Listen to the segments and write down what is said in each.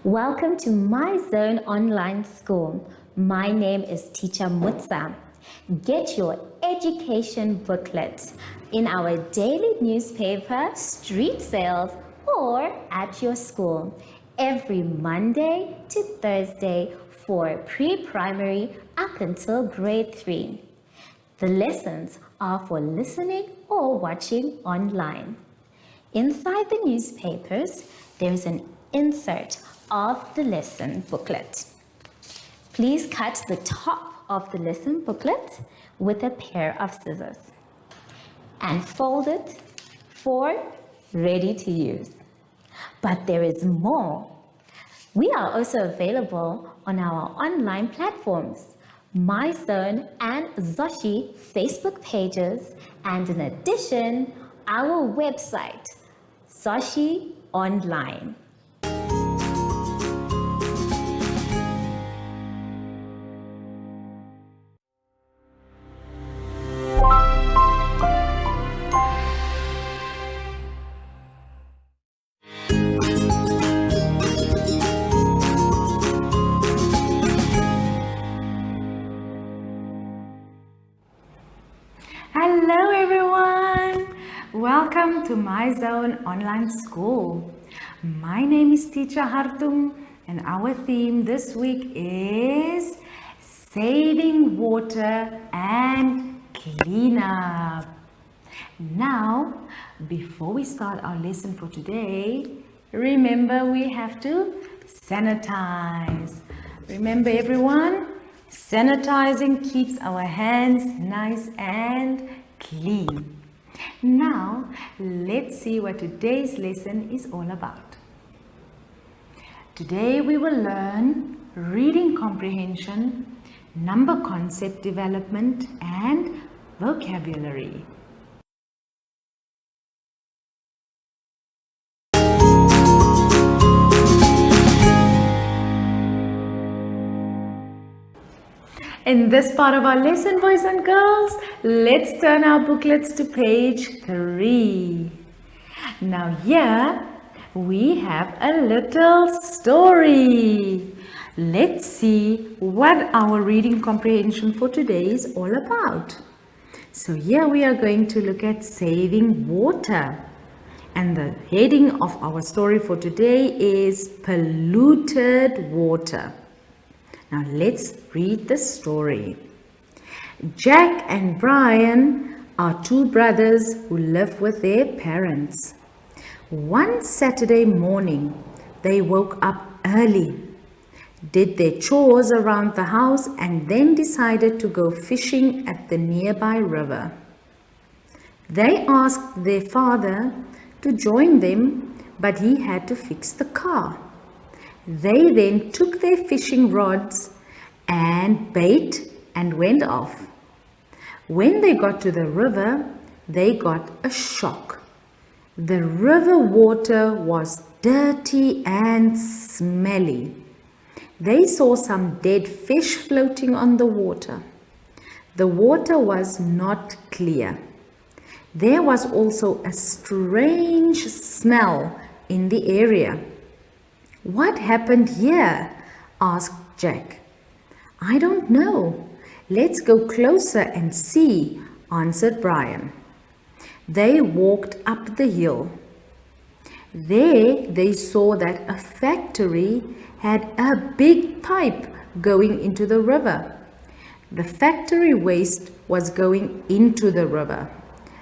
Welcome to My Zone Online School. My name is Teacher Mutsa. Get your education booklet in our daily newspaper, street sales, or at your school every Monday to Thursday for pre-primary up until grade 3. The lessons are for listening or watching online. Inside the newspapers, there is an insert of the lesson booklet. Please cut the top of the lesson booklet with a pair of scissors and fold it for ready to use. But there is more. We are also available on our online platforms, MyZone and Zoshi Facebook pages, and in addition, our website, Zoshi Online. Hello everyone! Welcome to My Zone Online School. My name is Teacher Hartum and our theme this week is saving water and cleanup. Now, before we start our lesson for today, remember we have to sanitize. Remember everyone? Sanitizing keeps our hands nice and clean. Now, let's see what today's lesson is all about. Today we will learn reading comprehension, number concept development, and vocabulary. In this part of our lesson, boys and girls, let's turn our booklets to page 3. Now here we have a little story. Let's see what our reading comprehension for today is all about. So here we are going to look at saving water. And the heading of our story for today is polluted water. Now let's read the story. Jack and Brian are two brothers who live with their parents. One Saturday morning, they woke up early, did their chores around the house, and then decided to go fishing at the nearby river. They asked their father to join them, but he had to fix the car. They then took their fishing rods and bait and went off. When they got to the river, they got a shock. The river water was dirty and smelly. They saw some dead fish floating on the water. The water was not clear. There was also a strange smell in the area. "What happened here?" asked Jack. "I don't know. Let's go closer and see," answered Brian. They walked up the hill. There they saw that a factory had a big pipe going into the river. The factory waste was going into the river.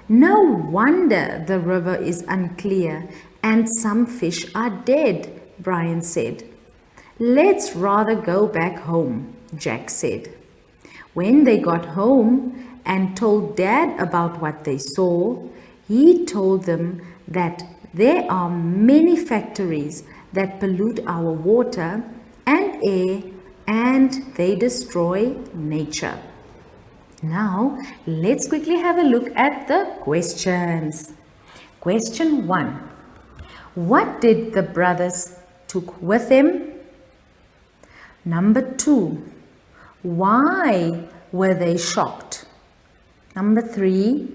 No wonder the river is unclear and some fish are dead, Brian said. "Let's rather go back home," Jack said. When they got home and told Dad about what they saw, he told them that there are many factories that pollute our water and air and they destroy nature. Now, let's quickly have a look at the questions. Question 1. What did the brothers took with them? Number 2. Why were they shocked? Number 3.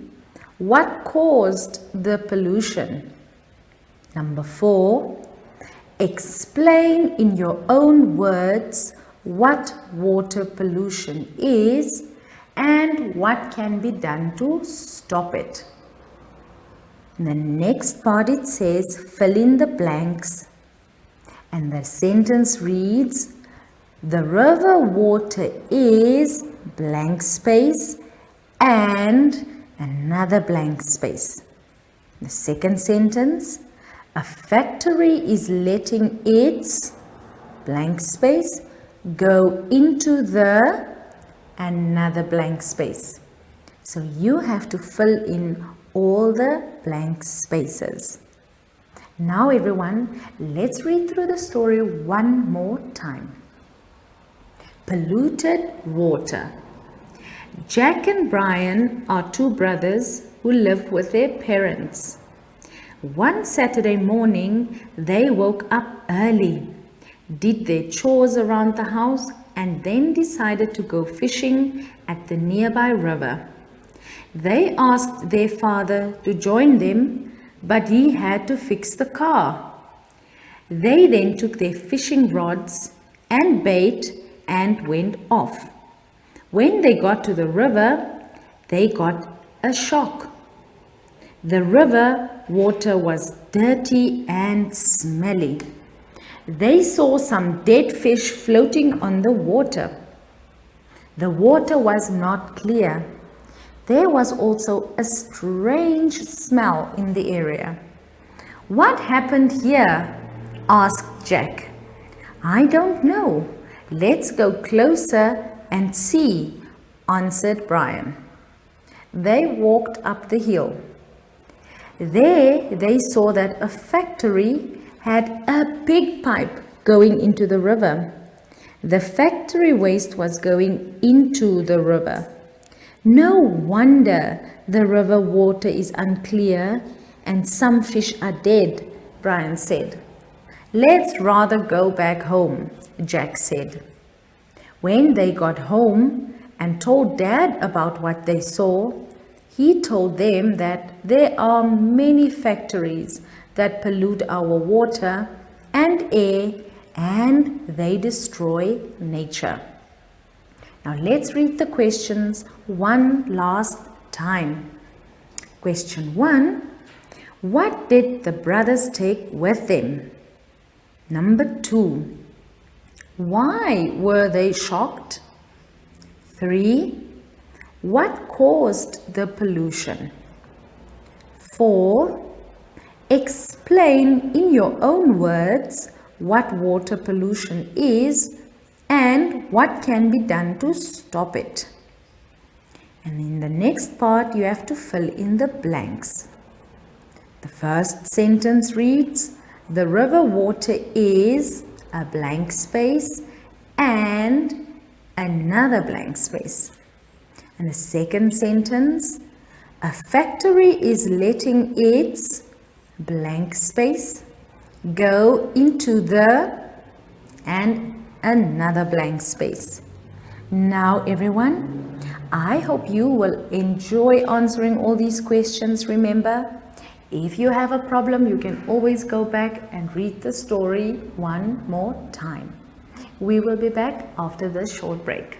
What caused the pollution? Number 4. Explain in your own words what water pollution is and what can be done to stop it. In the next part it says fill in the blanks, and the sentence reads, the river water is blank space and another blank space. The second sentence, a factory is letting its blank space go into the another blank space. So you have to fill in all the blank spaces. Now everyone, let's read through the story one more time. Polluted water. Jack and Brian are two brothers who live with their parents. One Saturday morning, they woke up early, did their chores around the house, and then decided to go fishing at the nearby river. They asked their father to join them, but he had to fix the car. They then took their fishing rods and bait and went off. When they got to the river, they got a shock. The river water was dirty and smelly. They saw some dead fish floating on the water. The water was not clear. There was also a strange smell in the area. What happened here? Asked Jack. I don't know. Let's go closer and see, answered Brian. They walked up the hill. There they saw that a factory had a big pipe going into the river. The factory waste was going into the river. No wonder the river water is unclear and some fish are dead, Brian said. Let's rather go back home, Jack said. When they got home and told Dad about what they saw, he told them that there are many factories that pollute our water and air and they destroy nature. Now let's read the questions one last time. Question 1. What did the brothers take with them? Number 2. Why were they shocked? 3. What caused the pollution? 4. Explain in your own words what water pollution is and what can be done to stop it. And in the next part, you have to fill in the blanks. The first sentence reads, the river water is a blank space and another blank space. And the second sentence, a factory is letting its blank space go into the and another blank space. Now everyone, I hope you will enjoy answering all these questions. Remember, if you have a problem, you can always go back and read the story one more time. We will be back after this short break.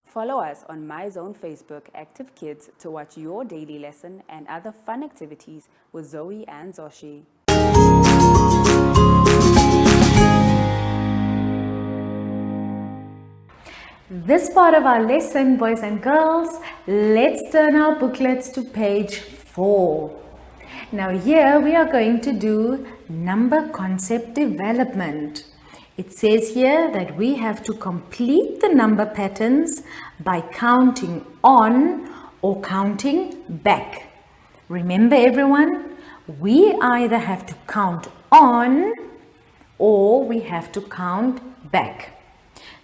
Follow us on MyZone Facebook Active Kids to watch your daily lesson and other fun activities with Zoe and Zoshi. This part of our lesson, boys and girls, let's turn our booklets to page 4. Now here we are going to do number concept development. It says here that we have to complete the number patterns by counting on or counting back. Remember everyone, we either have to count on or we have to count back.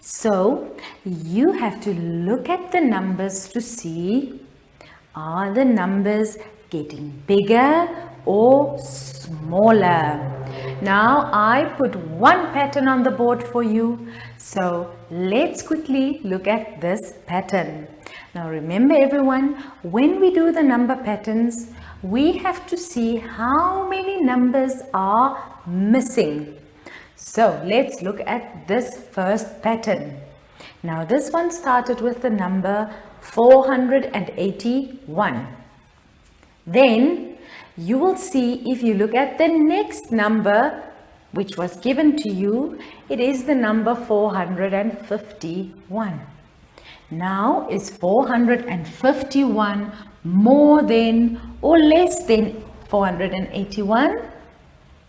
So you have to look at the numbers to see, are the numbers getting bigger or smaller? Now I put one pattern on the board for you. So let's quickly look at this pattern. Now remember everyone, when we do the number patterns, we have to see how many numbers are missing. So let's look at this first pattern. Now this one started with the number 481. Then you will see, if you look at the next number which was given to you, it is the number 451. Now, is 451 more than or less than 481?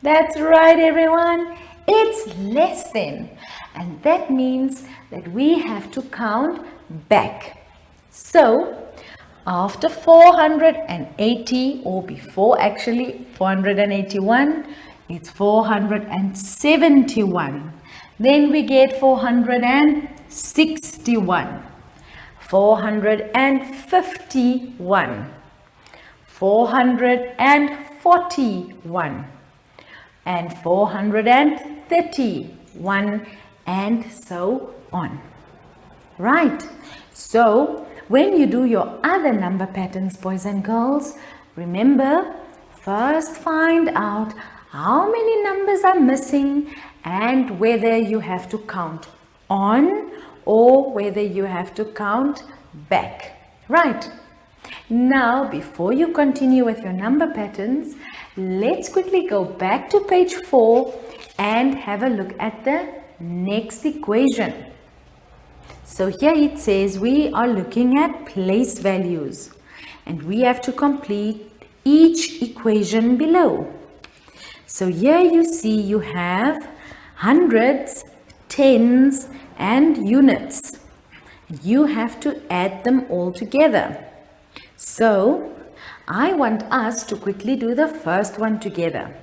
That's right everyone, it's less than. And that means that we have to count back. So, after 480, or before actually 481, it's 471. Then we get 461, 451, 441, and 431, and so on. Right, so when you do your other number patterns, boys and girls, remember, first find out how many numbers are missing and whether you have to count on or whether you have to count back. Right. Now, before you continue with your number patterns, let's quickly go back to page 4 and have a look at the next equation. So here it says we are looking at place values and we have to complete each equation below. So here you see you have hundreds, tens and units. You have to add them all together. So I want us to quickly do the first one together.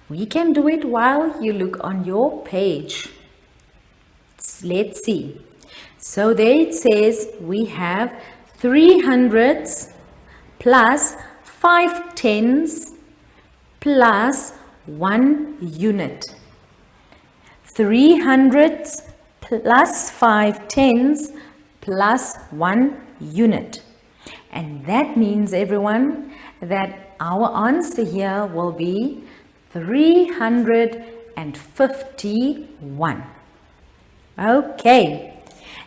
We can do it while you look on your page. Let's see. So there it says we have 3 hundreds plus 5 tens plus 1 unit. 3 hundreds plus 5 tens plus 1 unit. And that means everyone that our answer here will be 351. Okay.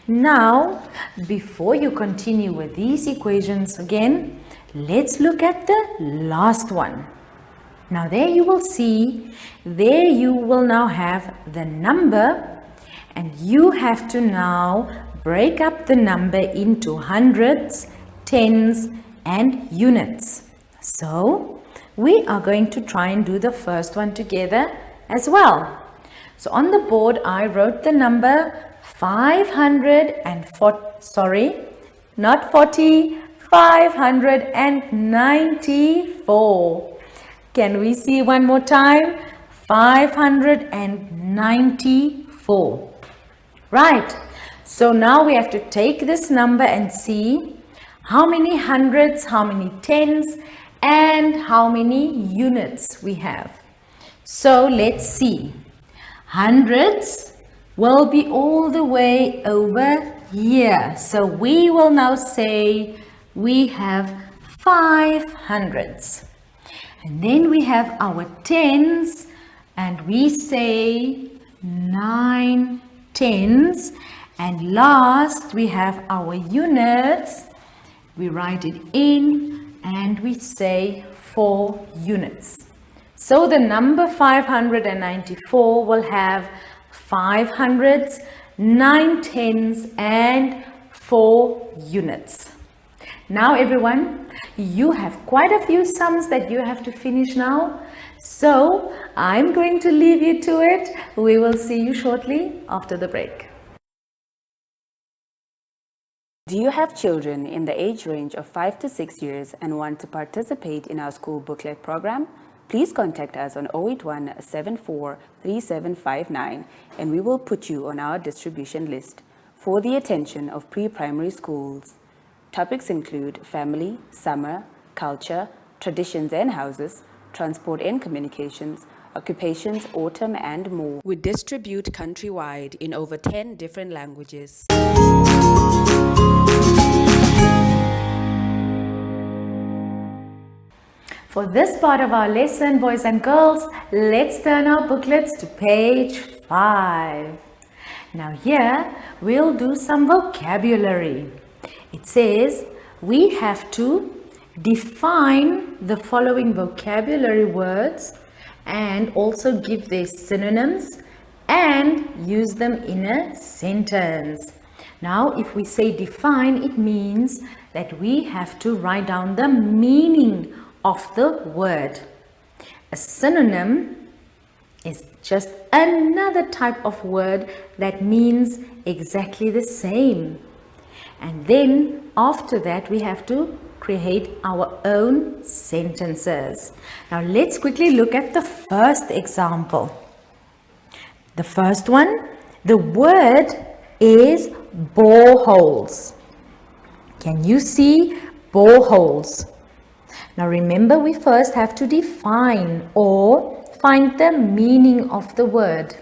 Now, before you continue with these equations again, let's look at the last one. Now there you will see, there you will now have the number and you have to now break up the number into hundreds, tens and units. So we are going to try and do the first one together as well. So on the board I wrote the number 594. Can we see one more time? 594. Right. So now we have to take this number and see how many hundreds, how many tens, and how many units we have. So let's see. Hundreds will be all the way over here. So we will now say we have 5 hundreds. And then we have our tens and we say 9 tens. And last we have our units. We write it in and we say 4 units. So the number 594 will have 5 hundreds, 9 tens and 4 units. Now everyone, you have quite a few sums that you have to finish now. So I'm going to leave you to it. We will see you shortly after the break. Do you have children in the age range of 5 to 6 years and want to participate in our school booklet program? Please contact us on 081 74 3759 and we will put you on our distribution list for the attention of pre-primary schools. Topics include family, summer, culture, traditions and houses, transport and communications, occupations, autumn and more. We distribute countrywide in over 10 different languages. for this part of our lesson, boys and girls, let's turn our booklets to page 5. Now here, we'll do some vocabulary. It says we have to define the following vocabulary words and also give their synonyms and use them in a sentence. Now, if we say define, it means that we have to write down the meaning of the word. A synonym is just another type of word that means exactly the same. And then after that, we have to create our own sentences. Now let's quickly look at the first example. The first one, the word is boreholes. Can you see boreholes? Now remember, we first have to define or find the meaning of the word.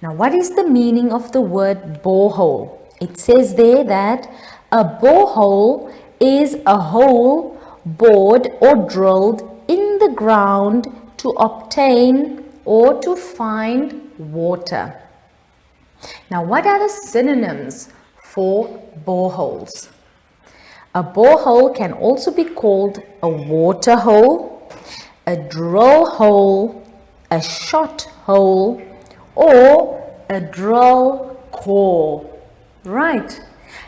Now what is the meaning of the word borehole? It says there that a borehole is a hole bored or drilled in the ground to obtain or to find water. Now, what are the synonyms for boreholes? A borehole can also be called a water hole, a drill hole, a shot hole, or a drill core. Right.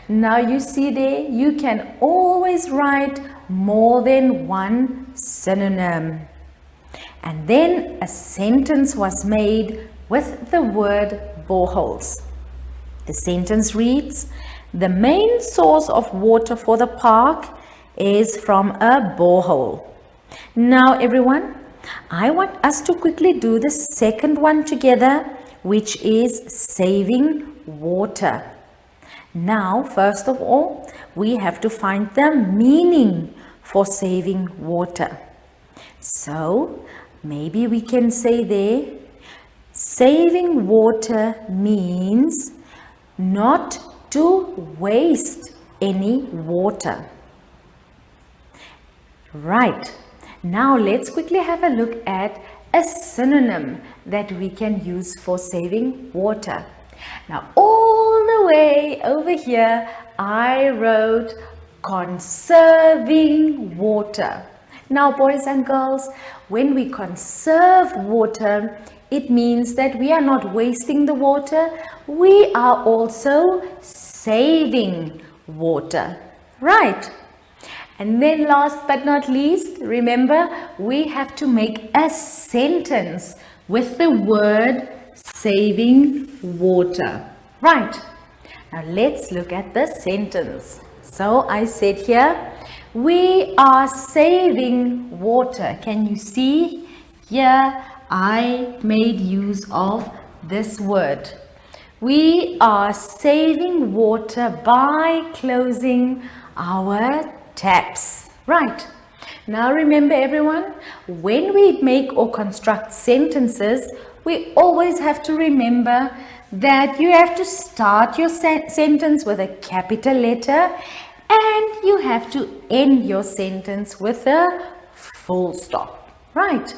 Now you see there, you can always write more than one synonym. And then a sentence was made with the word boreholes. The sentence reads, the main source of water for the park is from a borehole. Now everyone, I want us to quickly do the second one together, which is saving water. Now, first of all, we have to find the meaning for saving water. So, maybe we can say there, saving water means not to waste any water. Right. Now, let's quickly have a look at a synonym that we can use for saving water. Now, all the way over here, I wrote conserving water. Now, boys and girls, when we conserve water, it means that we are not wasting the water. We are also saving water. Right? And then last but not least, remember, we have to make a sentence with the word saving water. Right. Now let's look at the sentence. So I said here, we are saving water. Can you see? Here I made use of this word. We are saving water by closing our taps. Right. Now remember everyone, when we make or construct sentences, we always have to remember that you have to start your sentence with a capital letter and you have to end your sentence with a full stop. Right.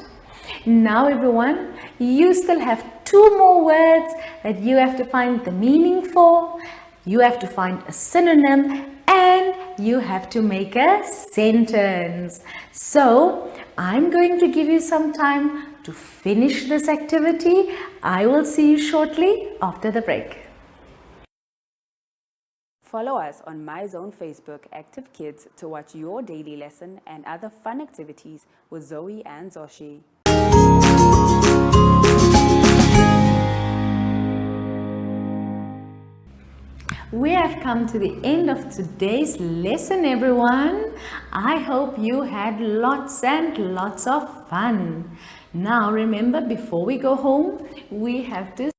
Now everyone, you still have 2 more words that you have to find the meaning for. You have to find a synonym and you have to make a sentence. So I'm going to give you some time to finish this activity. I will see you shortly after the break. Follow us on MyZone Facebook Active Kids to watch your daily lesson and other fun activities with Zoe and Zoshi. We have come to the end of today's lesson, everyone. I hope you had lots and lots of fun. Now remember, before we go home, we have to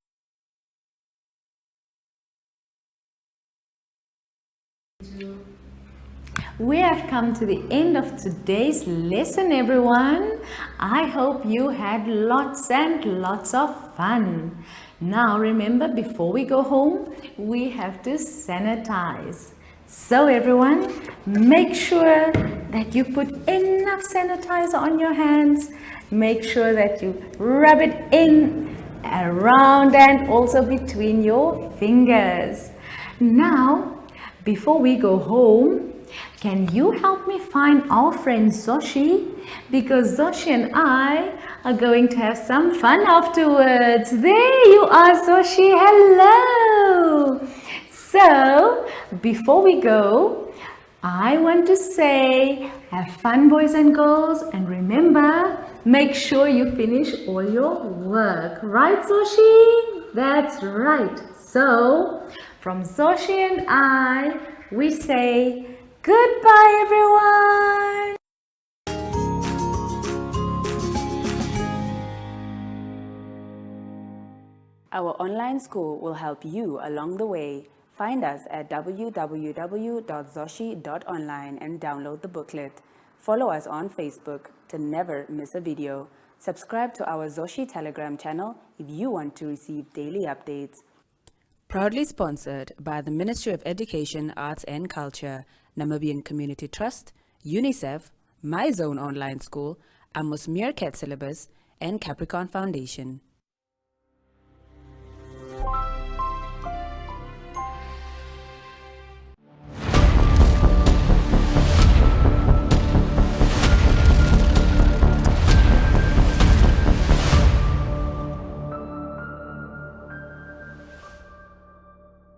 We have come to the end of today's lesson, everyone. I hope you had lots and lots of fun. Now remember, before we go home, we have to sanitize. So everyone, make sure that you put enough sanitizer on your hands. Make sure that you rub it in, around, and also between your fingers. Now, before we go home, can you help me find our friend Zoshi? Because Zoshi and I are going to have some fun afterwards. There you are, Zoshi. Hello. So, before we go, I want to say, have fun, boys and girls, and remember, make sure you finish all your work. Right, Zoshi? That's right. So, from Zoshi and I, we say, goodbye, everyone. Our online school will help you along the way. Find us at www.zoshi.online and download the booklet. Follow us on Facebook to never miss a video. Subscribe to our Zoshi Telegram channel if you want to receive daily updates. Proudly sponsored by the Ministry of Education, Arts and Culture, Namibian Community Trust, UNICEF, My Zone Online School, Amos Meerkat Syllabus, and Capricorn Foundation.